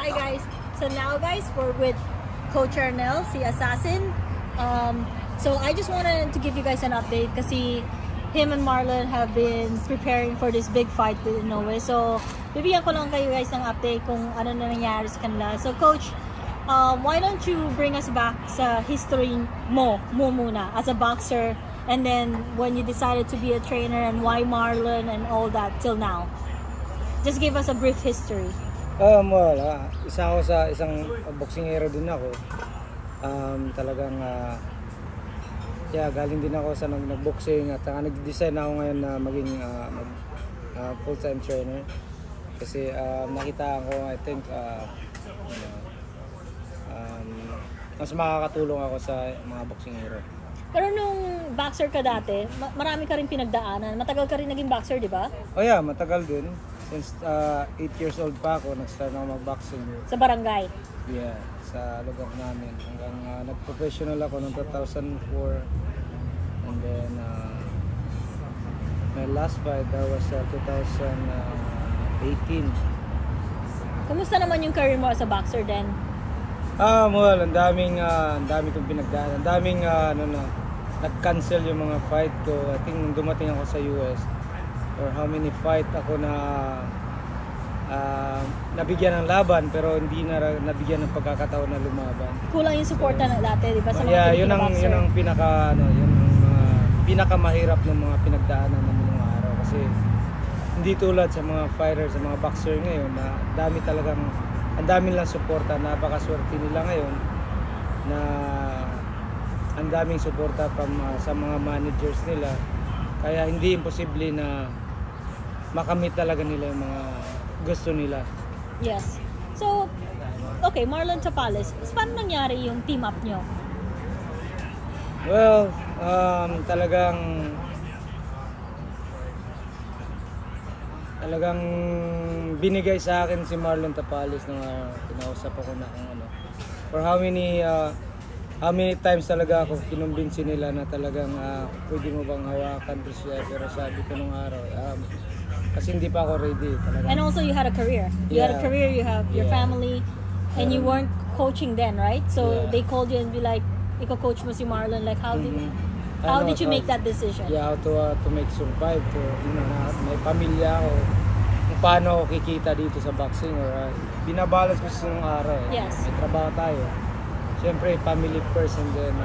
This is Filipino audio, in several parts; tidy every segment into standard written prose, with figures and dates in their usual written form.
Hi guys. So now guys, we're with Coach Arnel, si Assassin. So I just wanted to give you guys an update kasi him and Marlon have been preparing for this big fight with Inoue. So bibigyan ko lang kayo guys ng update kung ano na nangyari sa kanila. So Coach, why don't you bring us back sa history mo muna as a boxer, and then when you decided to be a trainer and why Marlon and all that till now. Just give us a brief history. Isa ako sa isang boksingero din ako. Talagang galing din ako sa nag-boxing at nag-design ako ngayon na maging full-time trainer. Kasi nakita ko, I think mas makakatulong ako sa mga boksingero. Pero nung boxer ka dati, marami ka rin pinagdaanan. Matagal ka rin naging boxer, di ba? Matagal din. Since 8 years old pa ako, nag-start ako mag-boxing. Sa barangay? Yeah, sa lugar namin. Hanggang nag-professional ako noong 2004. And then, my last fight, that was 2018. Kumusta naman yung career mo as a boxer then? Ang daming kong pinagdaanan. Ang daming, nag-cancel yung mga fight ko. I think dumating ako sa US, or how many fight ako na nabigyan ng laban pero hindi na nabigyan ng pagkakataon na lumaban. Kulang yung suporta na dati, di ba? Sa mga yun ang pinakamahirap ng mga pinagdaanan ng mga araw, kasi hindi tulad sa mga fighters, sa mga boxer ngayon na ang dami lang suporta. Napakaswerte nila ngayon na ang daming suporta sa mga managers nila, kaya hindi imposible na makamit talaga nila yung mga gusto nila. Yes. So, okay, Marlon Tapales, paano nangyari yung team up nyo? Well, talagang binigay sa akin si Marlon Tapales nung kinausap ako na for how many times talaga ako kinumbinsi nila na talagang pwede mo bang hawakan to siya, pero sabi ko nung araw kasi hindi pa ako ready talaga. And also you had a career. You had a career, you have your family, and you weren't coaching then, right? So they called you and be like, ikaw coach mo si Marlon, like how did you make that decision? Yeah, how to make survive, to may pamilya ako, kung paano ako kikita dito sa boxing, or binabalance ko sa nung araw. Yes. May trabaho tayo. Siyempre, family first, and then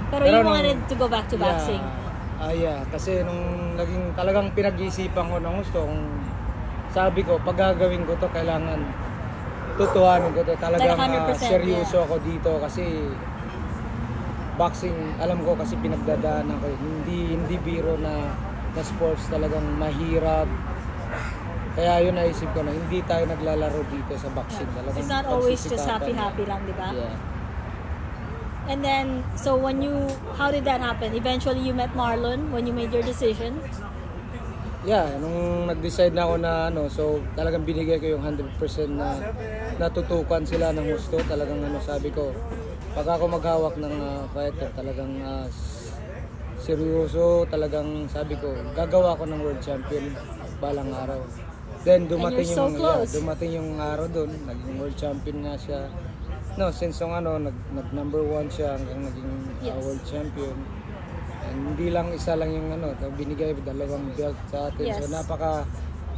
pero you wanted to go back to boxing? Kasi nung talagang pinag-iisipan ko ng gusto, kung sabi ko, pag gagawin ko to, kailangan tutuhanin ko to. Talagang seryoso ako dito, kasi boxing, alam ko kasi pinagdadaanan ko. Hindi biro na sports, talagang mahirap. Kaya yun naisip ko na hindi tayo naglalaro dito sa boxing. Talagang it's not always just happy lang, di ba? Yeah. And then, so how did that happen? Eventually you met Marlon when you made your decision? Yeah, nung nag-decide na ako na so talagang binigay ko yung 100% na natutukan sila ng gusto. Talagang sabi ko, pag ako maghawak ng fighter, talagang seryoso, talagang sabi ko, gagawa ko ng world champion balang araw. Then dumating yung araw doon, naging world champion nga siya. Since nag number 1 siya hanggang naging world champion. And hindi lang isa lang yung binigay, 2 belt sa atin. Yes. So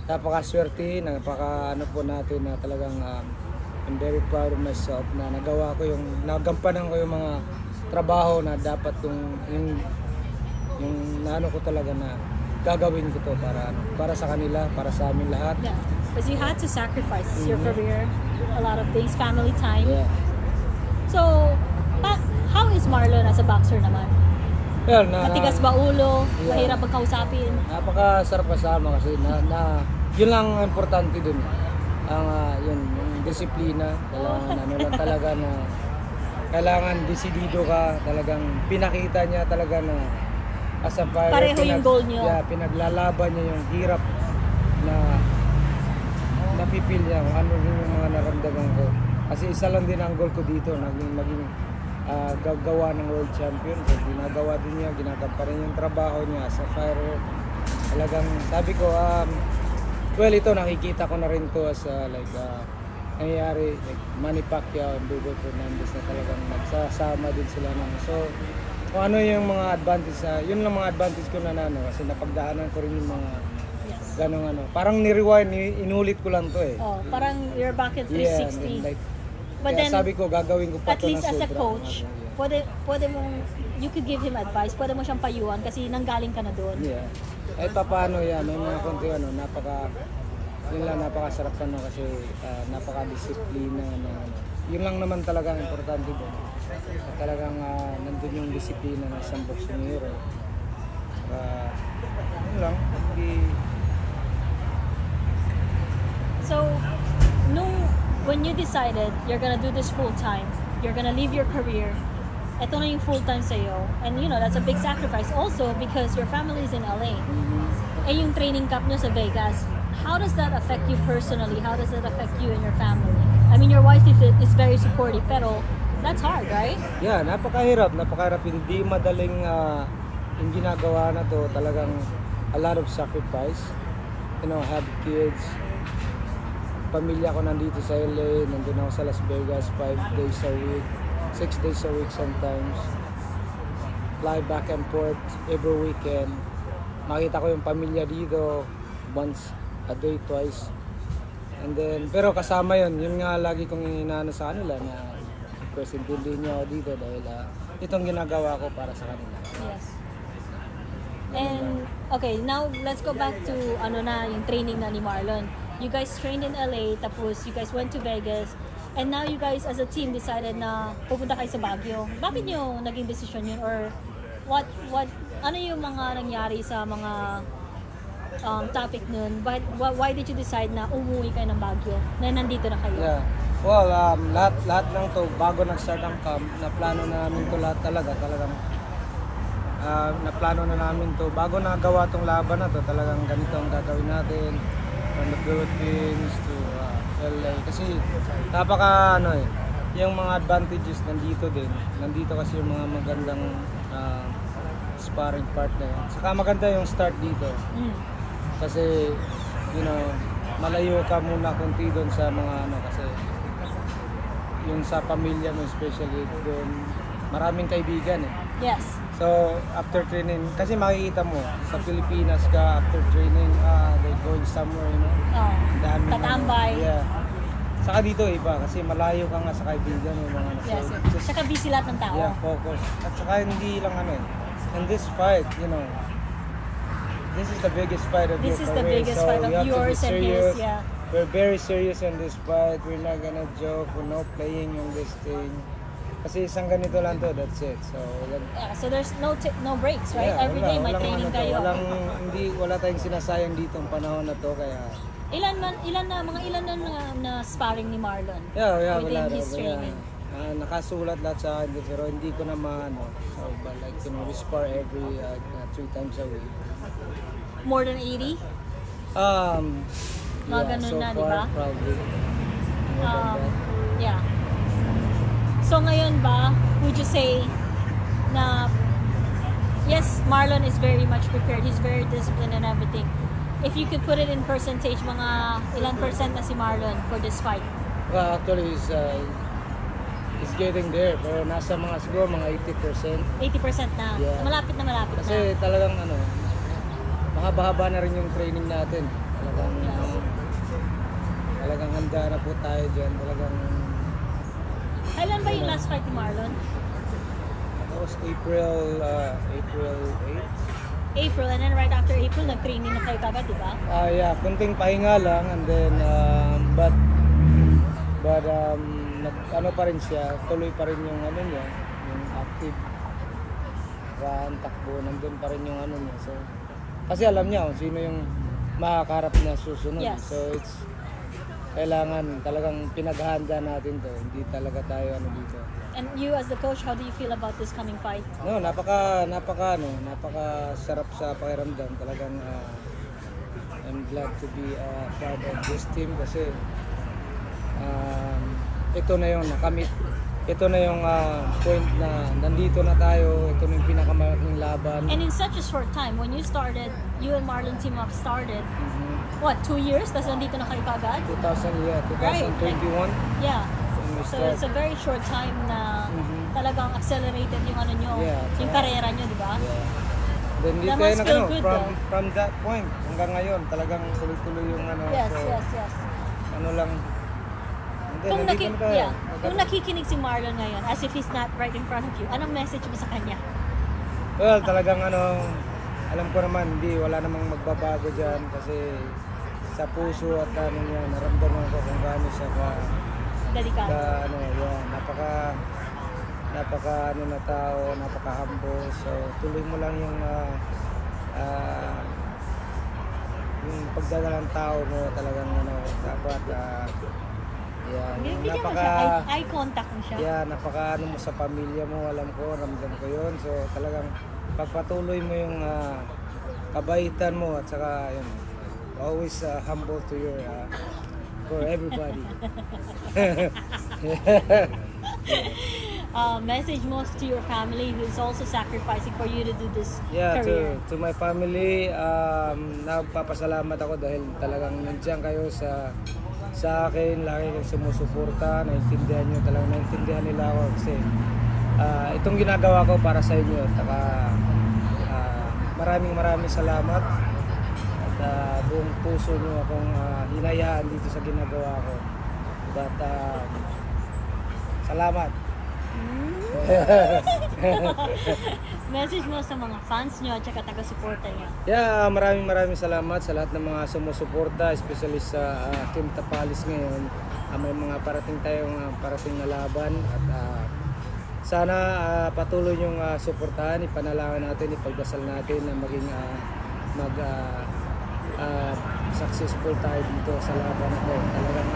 napaka-swerte, po natin na talagang I'm very proud of myself na nagampanan ko yung mga trabaho na dapat yung ko talaga na gagawin ko to para sa kanila, para sa amin lahat. Yeah. Because you had to sacrifice your career, a lot of things, family time. Yeah. So, how is Marlon as a boxer naman? Well, matigas ba ulo? Mahirap magkausapin? Napakasarap kasama kasi yun lang ang importante dun. Yung disiplina, lang talaga na kailangan desidido ka, talagang pinakita niya talaga na as a fighter. Pareho yung goal niyo. Yeah, pinaglalaban niya yung hirap na napipil niya, kung ano yung mga naramdaman ko. Kasi isa lang din ang goal ko dito, maging gagawa ng world champion. So, ginagawa din niya, ginagampanan yung trabaho niya as a fighter. Talagang sabi ko, well, ito nakikita ko na rin to as nangyayari, like Manny Pacquiao and Hugo Fernandez na talagang nagsasama din sila ng so kung ano yung mga advantage yun lang mga advantage ko na kasi napagdaanan ko rin yung mga ganong parang ni-rewind, inulit ko lang to Oh, parang you're back at 360. Yeah, like, but then, sabi ko gagawin ko pa at least as a coach, pwede mong, you could give him advice, pwede mo siyang payuhan kasi nanggaling ka na doon. Yeah. Ay paano may mga konti yun lang napakasarap kasi napaka-disiplina yun lang naman talaga ang importante doon. Talagang nandun yung disiplina ng isang boksingero. Yun lang. So, when you decided you're gonna do this full time, you're gonna leave your career, ito na yung full time sa'yo, and that's a big sacrifice also because your family is in LA. Eh yung training camp nyo sa Vegas, how does that affect you personally? How does that affect you and your family? I mean, your wife is very supportive, pero that's hard, right? Yeah, napakahirap. Hindi madaling yung ginagawa na to, talagang a lot of sacrifice. Have kids. Pamilya ko nandito sa LA, nandun ako sa Las Vegas 5 days a week, 6 days a week sometimes. Fly back and forth every weekend. Makita ko yung pamilya dito once a day, twice. And then, pero kasama yun nga lagi kong inaano sa kanila na first intindihin niyo ako dito dahil itong ginagawa ko para sa kanila. Yes. And, okay, now let's go back to yung training na ni Marlon. You guys trained in LA, tapos you guys went to Vegas, and now you guys as a team decided na pupunta kayo sa Baguio. Bakit nyo naging decision yun? Or ano yung mga nangyari sa mga topic nun? Why did you decide na umuwi kayo ng Baguio? Na nandito na kayo? Yeah. Well, lahat ng to bago nag-start ang camp, naplano na namin to lahat talagang naplano na namin to bago nagawa tong laban na to, talagang ganito ang gagawin natin from the Philippines to LA kasi napaka yung mga advantages nandito din. Nandito kasi yung mga magandang sparring partner. Saka maganda yung start dito. Kasi malayo ka muna konti doon sa mga kasi yung sa pamilya mo especially doon maraming kaibigan Yes. So after training kasi makikita mo sa Pilipinas ka after training they're going somewhere dami tatambay. Yeah. Saka dito iba kasi malayo ka nga sa kaibigan mo mga yes. Saka busy lahat ng tao. Yeah, focus. At saka hindi lang in this fight, this is the biggest fight of your career. This is the biggest fight of yours and his, yeah. We're very serious in this fight. We're not gonna joke. We're not playing on this thing. Kasi isang ganito lang to, that's it. So there's no breaks, right? Yeah, Every day may training kayo. Wala tayong sinasayang dito ang panahon na to kaya. Ilan na sparring ni Marlon? Yeah, within wala his training. Nakasulat lahat sa akin pero hindi ko na so but we spar every 3 times a week. More than 80? Mga ganun so na, far, di ba? Probably. Yeah. So ngayon ba, would you say na yes, Marlon is very much prepared. He's very disciplined and everything. If you could put it in percentage, mga ilang percent na si Marlon for this fight? Well, actually, he's getting there. Pero nasa siguro mga 80%. 80% na? Yeah. Malapit na. Kasi talagang mahaba-haba na rin yung training natin. Talagang handa na po tayo dyan. Kailan ba yung last fight ni Marlon? That was April 8. April, and then right after April, nag-training na kayo kagad, di ba? Yeah, kunting pahinga lang, and then, but pa rin siya, tuloy pa rin yung niya, yung active, run, takbo, nandun pa rin yung niya, so, kasi alam niya kung sino yung makakarap na susunod, yes. So it's, kailangan talagang pinaghahanda natin to, hindi talaga tayo dito. And you as the coach, how do you feel about this coming fight? No, napaka sarap sa pakiramdam. Talagang I'm glad to be part of this team kasi ito na yung nakamit ito na yung point na nandito na tayo. Ito na yung pinakamalaking laban. And in such a short time, when you started, you and Marlon Team Up started, what, 2 years? Tapos nandito na kayo kagad? 2021. Yeah. When we So start. it's a very short time na talagang accelerated yung ano nyo, yung karera nyo, di ba? Yeah. Then That dito must feel good, from that point hanggang ngayon talagang tuloy-tuloy yung ano. Yes, so, yes. ano lang. Then, Kung, nandito na tayo. kung nakikinig si Marlon ngayon, as if he's not right in front of you, anong message mo sa kanya? Well, talagang alam ko naman, wala namang magbabago dyan kasi sa puso at ano niya, naramdaman ko kung gaano siya Delikado. napaka na tao, napaka humble. So tuloy mo lang yung pagdadalang tao mo talagang dapat Bigyan mo siya, eye contact mo siya. Yeah, napaka mo sa pamilya mo, alam ko, ramdam ko yun. So talagang pagpatuloy mo yung kabaitan mo at saka yun, always humble to your for everybody. Message most to your family who is also sacrificing for you to do this career. To my family, nagpapasalamat ako dahil talagang nandiyan kayo sa akin, lagi kayong sumusuporta, naintindihan nila ako kasi itong ginagawa ko para sa inyo. Taka, maraming salamat at buong puso nyo akong hinayaan dito sa ginagawa ko. But salamat. Message mo sa mga fans nyo at saka taga-suporta nyo. Yeah, maraming salamat sa lahat ng mga sumusuporta, especially sa Team Tapalis ngayon. May mga parating na laban at sana patuloy yung suportahan, ipanalangin natin, ipagdasal natin na maging successful tayo dito sa laban na ito. Talagang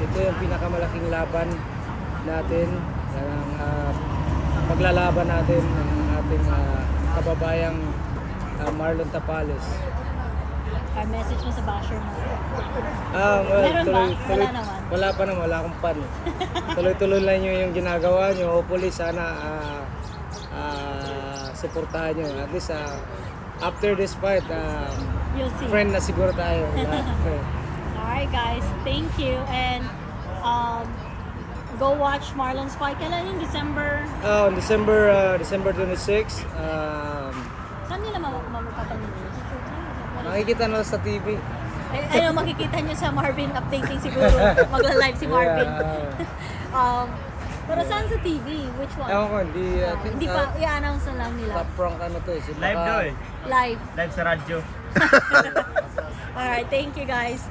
ito yung pinakamalaking laban natin, paglalaban natin ng ating kababayang Marlon Tapalis. Our message mo sa basher mo. Meron ba? Wala naman. Wala pa naman, wala akong pan. Tuloy-tuloy lang yung ginagawa nyo. Hopefully sana suportahan nyo. At least after this fight, you'll see. Friend na siguro tayo. Alright guys, thank you. And go watch Marlon's fight. Kailan yung December? December 26. Saan nila mamapapanood? Makikita na sa TV. Ano makikita nyo sa Marvin updating siguro. Magla-live si Marvin. Pero saan sa TV? Which one? Ewan ko, hindi pa, i-announce na lang nila. Top rank Live daw eh. Live. Live sa radyo. Alright, thank you guys.